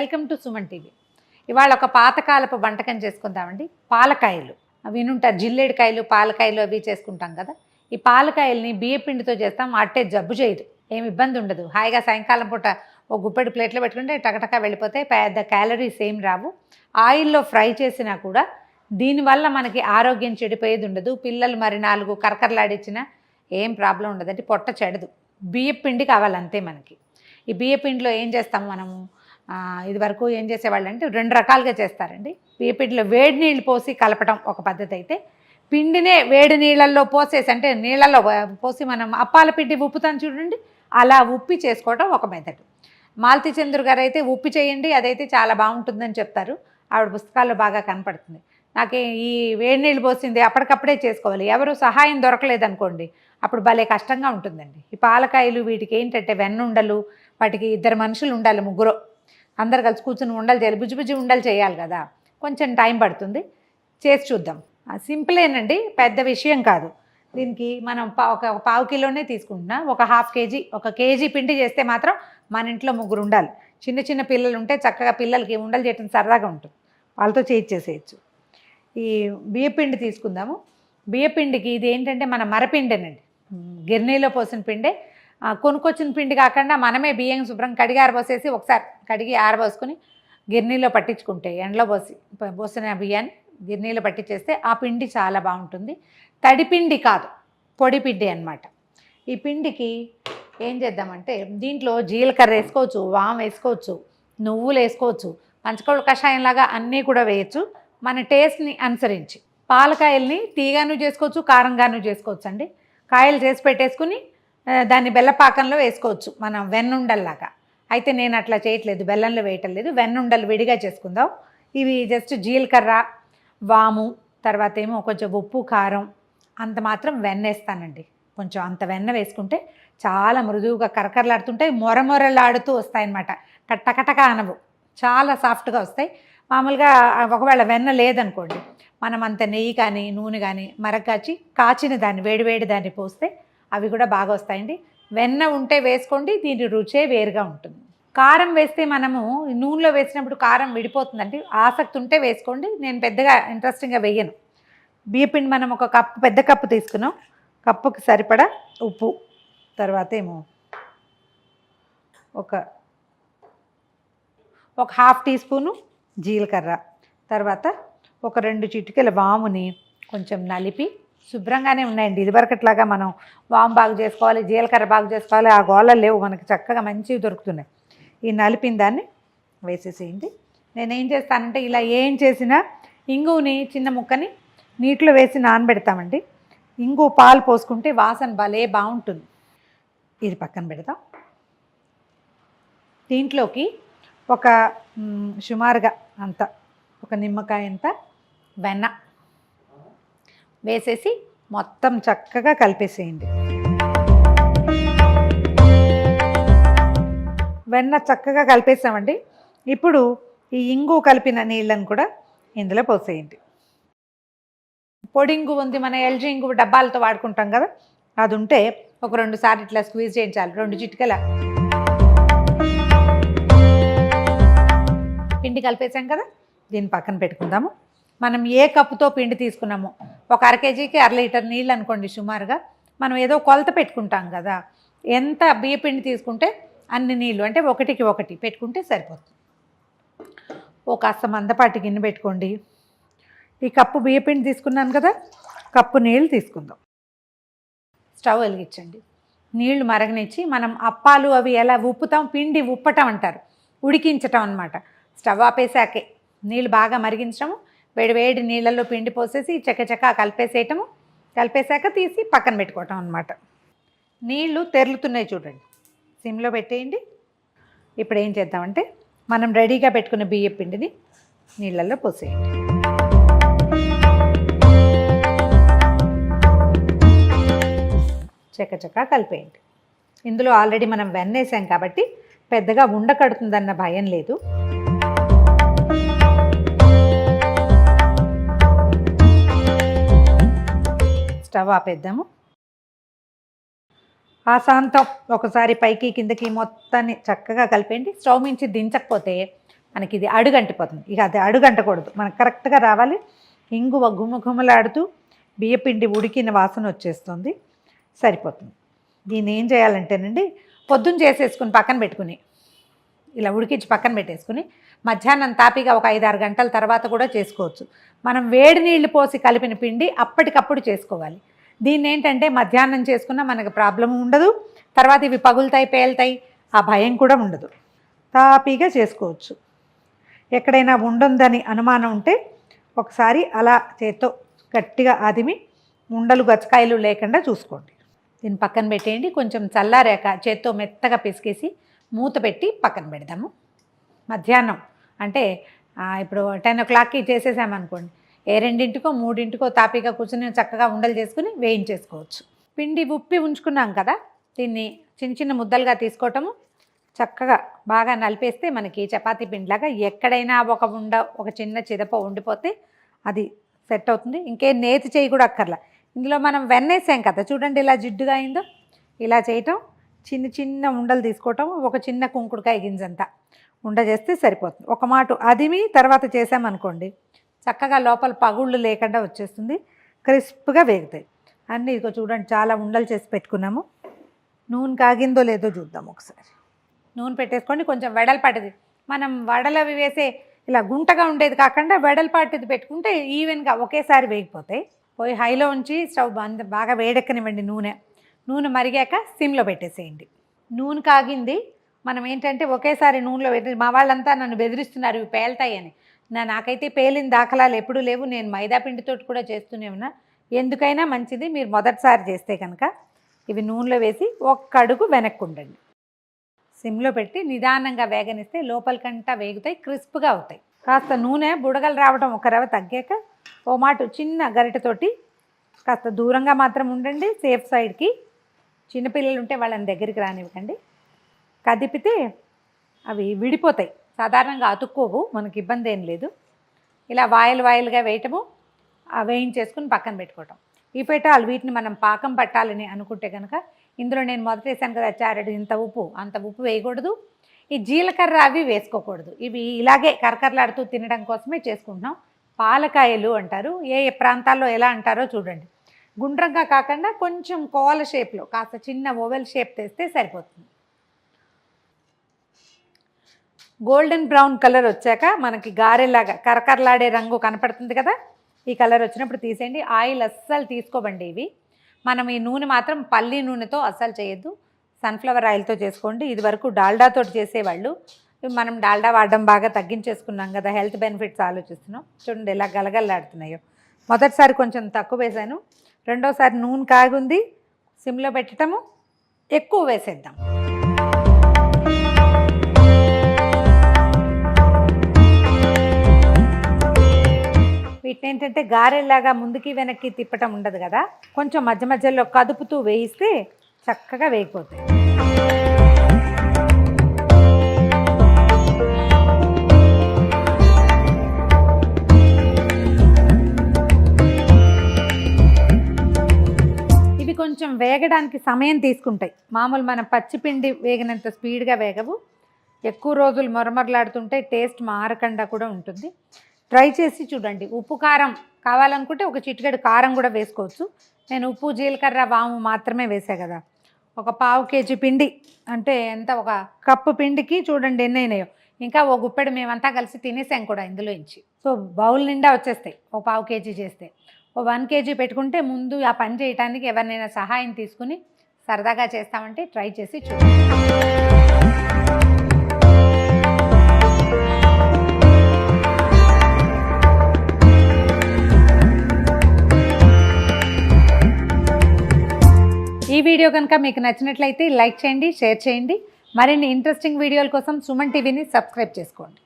Welcome to Suman TV. ఇవాళ ఒక పాతకాలపు వంటకం చేసుకుందామండి. పాలకాయలు వినుంటారు, జిల్లేడికాయలు పాలకాయలు అవి చేసుకుంటాం కదా. ఈ పాలకాయల్ని బియ్య పిండితో చేస్తాం. అట్టే జబ్బు చేయదు, ఏమి ఇబ్బంది ఉండదు. హాయిగా సాయంకాలం పూట ఒక గుప్పెడు ప్లేట్లో పెట్టుకుంటే టకటకా వెళ్ళిపోతాయి. పెద్ద క్యాలరీస్ ఏం రావు. ఆయిల్లో ఫ్రై చేసినా కూడా దీనివల్ల మనకి ఆరోగ్యం చెడిపోయేది ఉండదు. పిల్లలు మరి 4 కరకరలాడిచ్చినా ఏం ప్రాబ్లం ఉండదు. అంటే పొట్ట చెడదు. బియ్య పిండి కావాలంతే మనకి. ఈ బియ్య పిండిలో ఏం చేస్తాము మనము, ఇది వరకు ఏం చేసేవాళ్ళు అంటే 2 రకాలుగా చేస్తారండి. బియ్య పిండిలో వేడి నీళ్ళు పోసి కలపడం ఒక పద్ధతి అయితే, పిండినే వేడి నీళ్ళల్లో పోసేసి అంటే నీళ్ళల్లో పోసి మనం అప్పాల పిండి ఉప్పుతాను చూడండి, అలా ఉప్పి చేసుకోవడం ఒక మెథడ్. మాలతి చంద్రు గారు అయితే ఉప్పి చేయండి, అదైతే చాలా బాగుంటుందని చెప్తారు. ఆవిడ పుస్తకాల్లో బాగా కనపడుతుంది. నాకు ఈ వేడి నీళ్ళు పోసింది అప్పటికప్పుడే చేసుకోవాలి. ఎవరు సహాయం దొరకలేదనుకోండి, అప్పుడు భలే కష్టంగా ఉంటుందండి. ఈ పాలకాయలు వీటికి ఏంటంటే వెన్నుండలు, వాటికి 2 మనుషులు ఉండాలి, 3 అందరు కలిసి కూర్చుని ఉండలు చేయాలి, బుజ్జి ఉండలు చేయాలి కదా. కొంచెం టైం పడుతుంది. చేసి చూద్దాం. సింపులేనండి, పెద్ద విషయం కాదు. దీనికి మనం ఒక 1/4 కిలోనే తీసుకుంటున్నా. ఒక 1/2 కేజీ, 1 కేజీ పిండి చేస్తే మాత్రం మన ఇంట్లో 3 ఉండాలి. చిన్న పిల్లలు ఉంటే చక్కగా పిల్లలకి ఉండలు చేయడం సరదాగా ఉంటుంది, వాళ్ళతో చేసేయచ్చు. ఈ బియ్యపిండి తీసుకుందాము. బియ్యపిండికి ఇది ఏంటంటే మన మరపిండేనండి, గిర్నీలో పోసిన పిండే. కొనుక్కొచ్చిన పిండి కాకుండా మనమే బియ్యం శుభ్రం కడిగి ఆరబోసేసి ఒకసారి కడిగి ఆరబోసుకొని గిర్నీలో పట్టించుకుంటే, ఎండలో పోసిన బియ్యాన్ని గిర్నీలో పట్టించేస్తే ఆ పిండి చాలా బాగుంటుంది. తడిపిండి కాదు, పొడి పిండి అన్నమాట. ఈ పిండికి ఏం చేద్దామంటే దీంట్లో జీలకర్ర వేసుకోవచ్చు, వాము వేసుకోవచ్చు, నువ్వులు వేసుకోవచ్చు, పంచకొల్ల కషాయంలాగా అన్నీ కూడా వేయచ్చు మన టేస్ట్ని అనుసరించి. పాలకాయల్ని తీగాను చేసుకోవచ్చు, కారంగాను చేసుకోవచ్చు అండి. కాయలు చేసి పెట్టేసుకుని దాన్ని బెల్లపాకంలో వేసుకోవచ్చు మనం వెన్నుండల్లాగా. అయితే నేను అట్లా చేయట్లేదు, బెల్లంలో వేయటం లేదు, వెన్నుండలు విడిగా చేసుకుందాం. ఇవి జస్ట్ జీలకర్ర, వాము, తర్వాత ఏమో కొంచెం ఉప్పు, కారం, అంత మాత్రం వెన్న వేస్తానండి. కొంచెం అంత వెన్న వేసుకుంటే చాలా మృదువుగా కరకరలాడుతుంటాయి, మొరమొరలాడుతూ వస్తాయన్నమాట. కట్టకటక అనవు, చాలా సాఫ్ట్గా వస్తాయి. మామూలుగా ఒకవేళ వెన్న లేదనుకోండి, మనం అంత నెయ్యి కానీ నూనె కానీ మరకాచి కాచిన దాన్ని వేడివేడి దాన్ని పోస్తే అవి కూడా బాగా వస్తాయండి. వెన్న ఉంటే వేసుకోండి, దీని రుచే వేరుగా ఉంటుంది. కారం వేస్తే మనము నూనెలో వేసినప్పుడు కారం విడిపోతుందండి. ఆసక్తి ఉంటే వేసుకోండి, నేను పెద్దగా ఇంట్రెస్టింగ్గా వేయను. బియ్యపిండి మనం ఒక కప్పు, పెద్ద కప్పు తీసుకున్నాం, కప్పుకి సరిపడా ఉప్పు, తర్వాత ఏమో ఒక 1/2 టీ స్పూను జీలకర్ర, తర్వాత ఒక 2 చిటికెల వాముని కొంచెం నలిపి, శుభ్రంగానే ఉన్నాయండి. ఇదివరకట్లాగా మనం వాము బాగు చేసుకోవాలి, జీలకర్ర బాగు చేసుకోవాలి, ఆ గోళలు లేవు మనకి, చక్కగా మంచివి దొరుకుతున్నాయి. ఈ నలిపిన దాన్ని వేసేసేయండి. నేనేం చేస్తానంటే ఇలా ఏం చేసినా ఇంగుని చిన్న ముక్కని నీటిలో వేసి నానబెడతామండి. ఇంగు పాలు పోసుకుంటే వాసన భలే బాగుంటుంది. ఇది పక్కన పెడతాం. దీంట్లోకి ఒక సుమారుగా అంత ఒక నిమ్మకాయ అంత వెన్న వేసేసి మొత్తం చక్కగా కలిపేసేయండి. వెన్న చక్కగా కలిపేసామండి. ఇప్పుడు ఈ ఇంగు కలిపిన నీళ్ళను కూడా ఇందులో పోసేయండి. పొడి ఇంగు ఉంది, మన ఎల్జీ ఇంగు డబ్బాలతో వాడుకుంటాం కదా, అది ఉంటే ఒక 2 సార్లు ఇట్లా స్క్వీజ్ చేయించాలి. 2 చిటికల పిండి కలిపేసాం కదా, దీన్ని పక్కన పెట్టుకుందాము. మనం ఏ కప్పుతో పిండి తీసుకున్నామో, ఒక 1/2 కేజీకి 1/2 లీటర్ నీళ్ళు అనుకోండి సుమారుగా. మనం ఏదో కొలత పెట్టుకుంటాం కదా, ఎంత బియ్య పిండి తీసుకుంటే అన్ని నీళ్ళు, అంటే 1కి 1 పెట్టుకుంటే సరిపోతుంది. ఓ కాస్త మందపాటి గిన్నె పెట్టుకోండి. ఈ కప్పు బియ్య పిండి తీసుకున్నాను కదా, కప్పు నీళ్ళు తీసుకుందాం. స్టవ్ వెలిగించండి. నీళ్లు మరగనిచ్చి, మనం అప్పాలు అవి ఎలా ఉప్పుతాం, పిండి ఉప్పటం అంటారు, ఉడికించటం అన్నమాట. స్టవ్ ఆపేసాకే నీళ్ళు బాగా మరిగించడము, వేడి నీళ్ళల్లో పిండి పోసేసి చక్కచక్క కలిపేసేయటము, కలిపేసాక తీసి పక్కన పెట్టుకోవటం అన్నమాట. నీళ్లు తెరులుతున్నాయి చూడండి, సిమ్లో పెట్టేయండి. ఇప్పుడు ఏం చేద్దామంటే మనం రెడీగా పెట్టుకున్న బియ్య పిండిని నీళ్ళల్లో పోసేయండి. చక్కచక్క కలిపేయండి. ఇందులో ఆల్రెడీ మనం వెన్నేసాం కాబట్టి పెద్దగా ఉండకడుతుందన్న భయం లేదు. స్టవ్ ఆపేద్దాము. ఆ శాంతం ఒకసారి పైకి కిందకి మొత్తాన్ని చక్కగా కలిపేయండి. స్టవ్ మించి దించకపోతే మనకి ఇది అడుగంటిపోతుంది. ఇక అది అడుగంటకూడదు, మనకు కరెక్ట్గా రావాలి. ఇంగువ గుమగుమలాడుతూ బియ్యపిండి ఉడికిన వాసన వచ్చేస్తుంది, సరిపోతుంది. దీన్ని ఏం చేయాలంటేనండి, పొద్దున్న చేసేసుకుని పక్కన పెట్టుకుని ఇలా ఉడికించి పక్కన పెట్టేసుకుని మధ్యాహ్నం తాపిగా ఒక 5-6 గంటల తర్వాత కూడా చేసుకోవచ్చు. మనం వేడి నీళ్లు పోసి కలిపిన పిండి అప్పటికప్పుడు చేసుకోవాలి. దీన్ని ఏంటంటే మధ్యాహ్నం చేసుకున్నా మనకు ప్రాబ్లం ఉండదు, తర్వాత ఇవి పగులుతాయి పేలుతాయి ఆ భయం కూడా ఉండదు, తాపీగా చేసుకోవచ్చు. ఎక్కడైనా ఉండుందని అనుమానం ఉంటే ఒకసారి అలా చేత్తో గట్టిగా అదిమి ఉండలు గచ్చకాయలు లేకుండా చూసుకోండి. దీన్ని పక్కన పెట్టేయండి. కొంచెం చల్లారాక చేత్తో మెత్తగా పిసికేసి మూత పెట్టి పక్కన పెడదాము. మధ్యాహ్నం అంటే ఇప్పుడు 10 o'clockకి చేసేసామనుకోండి, 2:00కో 3:00కో తాపీగా కూర్చొని చక్కగా ఉండలు చేసుకుని వేయించేసుకోవచ్చు. పిండి ఉప్పి ఉంచుకున్నాం కదా, దీన్ని చిన్న చిన్న ముద్దలుగా తీసుకోవటము, చక్కగా బాగా నలిపేస్తే మనకి చపాతీ పిండిలాగా ఎక్కడైనా ఒక ఉండ ఒక చిన్న చిదప ఉండిపోతే అది సెట్ అవుతుంది. ఇంకేం నేతి చేయి కూడా అక్కర్లా. ఇందులో మనం వెన్నేసాం కదా, చూడండి ఇలా జిడ్డుగా అయిందో. ఇలా చేయటం, చిన్న చిన్న ఉండలు తీసుకోవటం, ఒక చిన్న కుంకుడుకాయ గింజంతా ఉండ చేస్తే సరిపోతుంది. ఒక మాట అదిమి తర్వాత చేసామనుకోండి, చక్కగా లోపల పగుళ్ళు లేకుండా వచ్చేస్తుంది, క్రిస్ప్గా వేగుతాయి అన్నీ. ఇదిగో చూడండి, చాలా ఉండలు చేసి పెట్టుకున్నాము. నూనె కాగిందో లేదో చూద్దాం ఒకసారి. నూనె పెట్టేసుకోండి. కొంచెం వెడల్పాటిది, మనం వడలు అవి వేసే ఇలా గుంటగా ఉండేది కాకుండా వెడల్పాటిది పెట్టుకుంటే ఈవెన్గా ఒకేసారి వేగిపోతాయి. పోయి హైలో ఉంచి స్టవ్ బాగా వేడెక్కనివ్వండి. నూనె మరిగాక సిమ్లో పెట్టేసేయండి. నూనె కాగింది. మనం ఏంటంటే ఒకేసారి నూనెలో పెట్టి, మా వాళ్ళంతా నన్ను బెదిరిస్తున్నారు ఇవి పేలుతాయి అని. నాకైతే పేలిన దాఖలాలు ఎప్పుడూ లేవు. నేను మైదా పిండితో కూడా చేస్తూనే ఉన్నా. ఎందుకైనా మంచిది, మీరు మొదటిసారి చేస్తే కనుక ఇవి నూనెలో వేసి ఒక్క అడుగు వెనక్కి ఉండండి. సిమ్లో పెట్టి నిదానంగా వేగనిస్తే లోపలికంటా వేగుతాయి, క్రిస్ప్గా అవుతాయి. కాస్త నూనె బుడగలు రావడం ఒక రవ తగ్గాక ఓ మాట చిన్న గరిటెతోటి కాస్త దూరంగా మాత్రం ఉండండి, సేఫ్ సైడ్కి. చిన్నపిల్లలు ఉంటే వాళ్ళని దగ్గరికి రానివ్వకండి. కదిపితే అవి విడిపోతాయి, సాధారణంగా అతుక్కోవు, మనకి ఇబ్బంది ఏం లేదు. ఇలా వాయిల్గా వేయటము, వేయించేసుకుని పక్కన పెట్టుకోవటం. ఈ పెట్టాలి. వీటిని మనం పాకం పట్టాలని అనుకుంటే కనుక ఇందులో నేను మొదట వేసాను కదా చారెడు, ఇంత ఉప్పు అంత ఉప్పు వేయకూడదు. ఈ జీలకర్ర అవి వేసుకోకూడదు. ఇవి ఇలాగే కరకరలాడుతూ తినడం కోసమే చేసుకుంటున్నాం. పాలకాయలు అంటారు, ఏ ప్రాంతాల్లో ఎలా అంటారో చూడండి. గుండ్రంగా కాకుండా కొంచెం కోల షేప్లో కాస్త చిన్న ఓవెల్ షేప్ తెస్తే సరిపోతుంది. గోల్డెన్ బ్రౌన్ కలర్ వచ్చాక మనకి గారెలాగా కరకరలాడే రంగు కనపడుతుంది కదా, ఈ కలర్ వచ్చినప్పుడు తీసేయండి. ఆయిల్ అస్సలు తీసుకోబండి. ఇవి మనం ఈ నూనె మాత్రం పల్లి నూనెతో అస్సలు చేయొద్దు, సన్ఫ్లవర్ ఆయిల్తో చేసుకోండి. ఇది వరకు డాల్డాతో చేసేవాళ్ళు, మనం డాల్డా వాడడం బాగా తగ్గించేసుకున్నాం కదా, హెల్త్ బెనిఫిట్స్ ఆలోచిస్తున్నాం. చూడండి ఎలా గలగలలాడుతున్నాయో. మొదటిసారి కొంచెం తక్కువ వేసాను, రెండోసారి నూనె కాగుంది, సిమ్లో పెట్టడము, ఎక్కువ వేసేద్దాం. వీటిని ఏంటంటే గారెలాగా ముందుకి వెనక్కి తిప్పటం ఉండదు కదా, కొంచెం మధ్య మధ్యలో కదుపుతూ వేయిస్తే చక్కగా వేగిపోతాయి. ఇవి కొంచెం వేగడానికి సమయం తీసుకుంటాయి. మామూలు మన పచ్చిపిండి వేగినంత స్పీడ్గా వేగవు, ఎక్కువ రోజులు మొరమొరలాడుతుంటే టేస్ట్ మారకుండా కూడా ఉంటుంది. ట్రై చేసి చూడండి. ఉప్పు కారం కావాలనుకుంటే ఒక చిటికెడు కారం కూడా వేసుకోవచ్చు. నేను ఉప్పు జీలకర్ర వాము మాత్రమే వేసా కదా. ఒక 1/4 kg పిండి అంటే ఎంత, ఒక కప్పు పిండికి చూడండి ఎన్ని అయినాయో. ఇంకా ఓ గుప్పెడు మేమంతా కలిసి తినేసాం కూడా ఇందులో నుంచి. సో బౌల్ నిండా వచ్చేస్తాయి ఓ 1/4 kg చేస్తే. ఓ 1 kg పెట్టుకుంటే ముందు ఆ పని చేయడానికి ఎవరినైనా సహాయం తీసుకుని సరదాగా చేస్తామంటే ట్రై చేసి చూడండి. ఈ వీడియో కనుక మీకు నచ్చినట్లయితే లైక్ చేయండి, షేర్ చేయండి. మరిన్ని ఇంట్రెస్టింగ్ వీడియోల కోసం సుమన్ టీవీని సబ్స్క్రైబ్ చేసుకోండి.